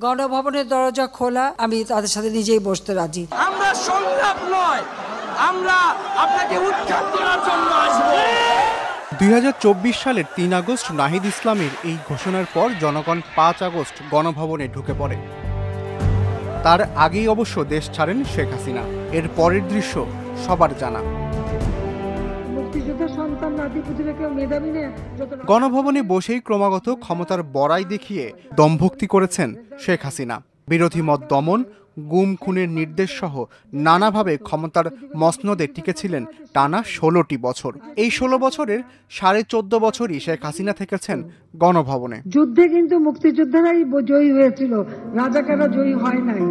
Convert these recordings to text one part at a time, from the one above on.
গণভবনের দরজা খোলা, আমি তাদের সাথে নিজেই বসতে রাজি। আমরা সংলাপ নয়, আমরা আপনাকে উৎখাত করার জন্য আসব। 2024 সালের 3 আগস্ট নাহিদ ইসলামের এই ঘোষণার পর জনগণ 5 আগস্ট গণভবনে ঢুকে পড়ে। তার আগেই অবশ্য দেশ ছাড়েন শেখ হাসিনা। এর পরের দৃশ্য সবার জানা। গণভবনে বসেই ক্রমাগত ক্ষমতার বড়াই দেখিয়ে দমভক্তি করেছেন শেখ হাসিনা। বিরোধী মত দমন, গুম খুনের নির্দেশ সহ নানাভাবে ক্ষমতার মসনদে টিকেছিলেন টানা 16টি বছর। এই 16 বছরের 14.5 বছরই শেখ হাসিনা থেকেছেন গণভবনে। যুদ্ধে কিন্তু মুক্তিযোদ্ধারাই জয়ী হয়েছিল, রাজাকাররা জয়ী হয় নাই।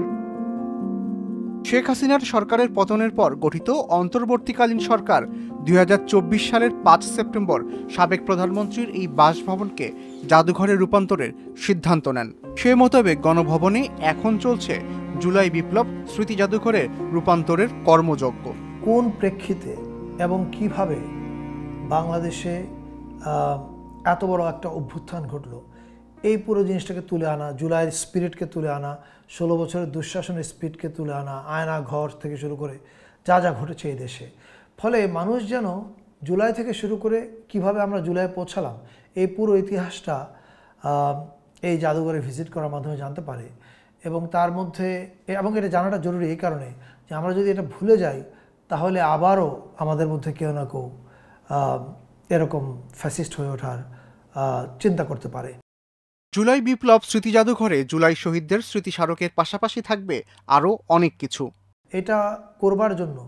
শেখ হাসিনার সরকারের পতনের পর গঠিত অন্তর্বর্তীকালীন সরকার 2024 সালের 5 সেপ্টেম্বর সাবেক প্রধানমন্ত্রীর এই বাসভবনকে জাদুঘরে রূপান্তরের সিদ্ধান্ত নেন। সে মোতাবেক গণভবনে এখন চলছে জুলাই বিপ্লব স্মৃতি জাদুঘরে রূপান্তরের কর্মযজ্ঞ। কোন প্রেক্ষিতে এবং কিভাবে বাংলাদেশে এত বড় একটা অভ্যুত্থান ঘটলো, এই পুরো জিনিসটাকে তুলে আনা, জুলাইয়ের স্পিরিটকে তুলে আনা, 16 বছরের দুঃশাসনের স্পিরিটকে তুলে আনা, আয়না ঘর থেকে শুরু করে যা যা ঘটেছে এই দেশে। ফলে মানুষ যেন জুলাই থেকে শুরু করে কিভাবে আমরা জুলাইয়ে পৌঁছালাম এই পুরো ইতিহাসটা এই জাদুঘরে ভিজিট করার মাধ্যমে জানতে পারে। এবং তার মধ্যে এবং এটা জানাটা জরুরি এই কারণে যে আমরা যদি এটা ভুলে যাই তাহলে আবারও আমাদের মধ্যে কেউ না কেউ এরকম ফ্যাসিস্ট হয়ে ওঠার চিন্তা করতে পারে। জুলাই বিপ্লব স্মৃতি জাদুঘরে জুলাই শহীদদের স্মৃতি স্মারকের পাশাপাশি থাকবে আরও অনেক কিছু। এটা করবার জন্য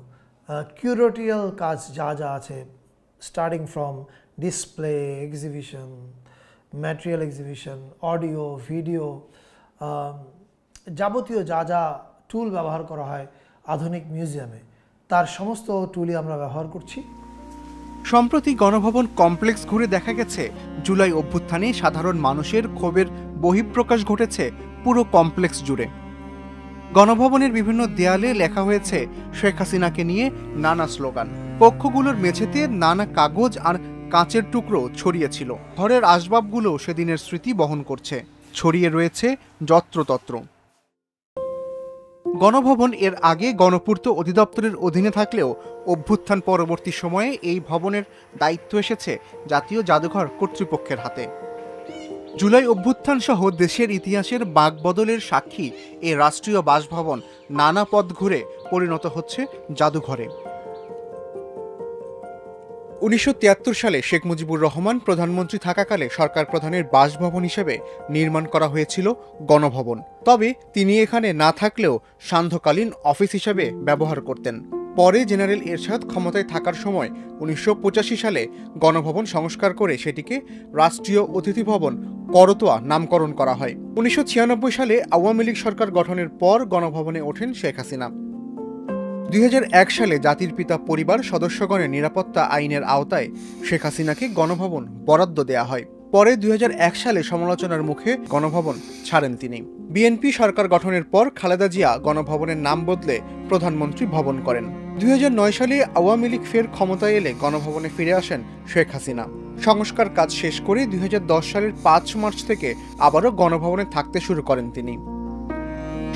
কিউরেটোরিয়াল কাজ যা যা আছে, starting from display, exhibition, material exhibition, audio, video, যাবতীয় যা যা টুল ব্যবহার করা হয় আধুনিক মিউজিয়ামে, তার সমস্ত টুলই আমরা ব্যবহার করছি। সম্প্রতি গণভবন কমপ্লেক্স ঘুরে দেখা গেছে জুলাই অভ্যুত্থানে সাধারণ মানুষের ক্ষোভের বহিঃপ্রকাশ ঘটেছে পুরো কমপ্লেক্স জুড়ে। গণভবনের বিভিন্ন দেয়ালে লেখা হয়েছে শেখ হাসিনাকে নিয়ে নানা স্লোগান। কক্ষগুলোর মেঝেতে নানা কাগজ আর কাঁচের টুকরো ছড়িয়েছিল। ঘরের আসবাবগুলো সেদিনের স্মৃতি বহন করছে, ছড়িয়ে রয়েছে যত্রতত্র। গণভবন এর আগে গণপূর্ত অধিদপ্তরের অধীনে থাকলেও অভ্যুত্থান পরবর্তী সময়ে এই ভবনের দায়িত্ব এসেছে জাতীয় জাদুঘর কর্তৃপক্ষের হাতে। জুলাই অভ্যুত্থান সহ দেশের ইতিহাসের বাঁকবদলের সাক্ষী এ রাষ্ট্রীয় বাসভবন নানা পথ ঘুরে পরিণত হচ্ছে জাদুঘরে। 1973 সালে শেখ মুজিবুর রহমান প্রধানমন্ত্রী থাকাকালে সরকার প্রধানের বাসভবন হিসেবে নির্মাণ করা হয়েছিল গণভবন। তবে তিনি এখানে না থাকলেও সান্ধ্যকালীন অফিস হিসেবে ব্যবহার করতেন। পরে জেনারেল এরশাদ ক্ষমতায় থাকার সময় 1985 সালে গণভবন সংস্কার করে সেটিকে রাষ্ট্রীয় অতিথি ভবন করতোয়া নামকরণ করা হয়। 1996 সালে আওয়ামী লীগ সরকার গঠনের পর গণভবনে ওঠেন শেখ হাসিনা। 2001 সালে জাতির পিতা পরিবার সদস্যগণের নিরাপত্তা আইনের আওতায় শেখ হাসিনাকে গণভবন বরাদ্দ দেয়া হয়। পরে 2001 সালে সমালোচনার মুখে গণভবন ছাড়েন তিনি। বিএনপি সরকার গঠনের পর খালেদা জিয়া গণভবনের নাম বদলে প্রধানমন্ত্রী ভবন করেন। 2009 সালে আওয়ামী লীগ ফের ক্ষমতায় এলে গণভবনে ফিরে আসেন শেখ হাসিনা। সংস্কার কাজ শেষ করে 2010 সালের 5 মার্চ থেকে আবারও গণভবনে থাকতে শুরু করেন তিনি।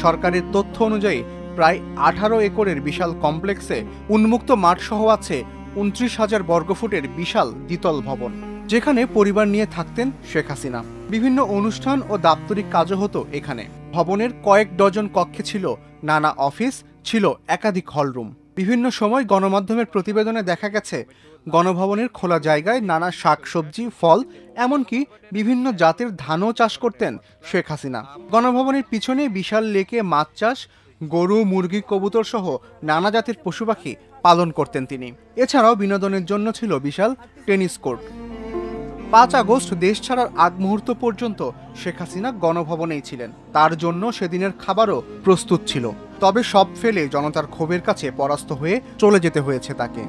সরকারের তথ্য অনুযায়ী প্রায় 18 একরের বিশাল কমপ্লেক্সে উন্মুক্ত মাঠ সহ আছে 29,000 বর্গফুটের বিশাল দ্বিতল ভবন, যেখানে পরিবার নিয়ে থাকতেন শেখ হাসিনা। বিভিন্ন অনুষ্ঠান ও দাপ্তরিক কাজও হতো এখানে। ভবনের কয়েক ডজন কক্ষে ছিল নানা অফিস, ছিল একাধিক হলরুম। বিভিন্ন সময় গণমাধ্যমের প্রতিবেদনে দেখা গেছে গণভবনের খোলা জায়গায় নানা শাকসবজি, ফল, এমনকি বিভিন্ন জাতের ধানও চাষ করতেন শেখ হাসিনা। গণভবনের পিছনে বিশাল লেকে মাছ চাষ, গরু, মুরগি, কবুতর সহ নানা জাতের পশু পাখি পালন করতেন তিনি। এছাড়াও বিনোদনের জন্য ছিল বিশাল টেনিস কোর্ট। 5 আগস্ট দেশ ছাড়ার আগ মুহূর্ত পর্যন্ত শেখ হাসিনা গণভবনেই ছিলেন। তার জন্য সেদিনের খাবারও প্রস্তুত ছিল। তবে সব ফেলে জনতার ক্ষোভের কাছে পরাস্ত হয়ে চলে যেতে হয়েছে তাকে।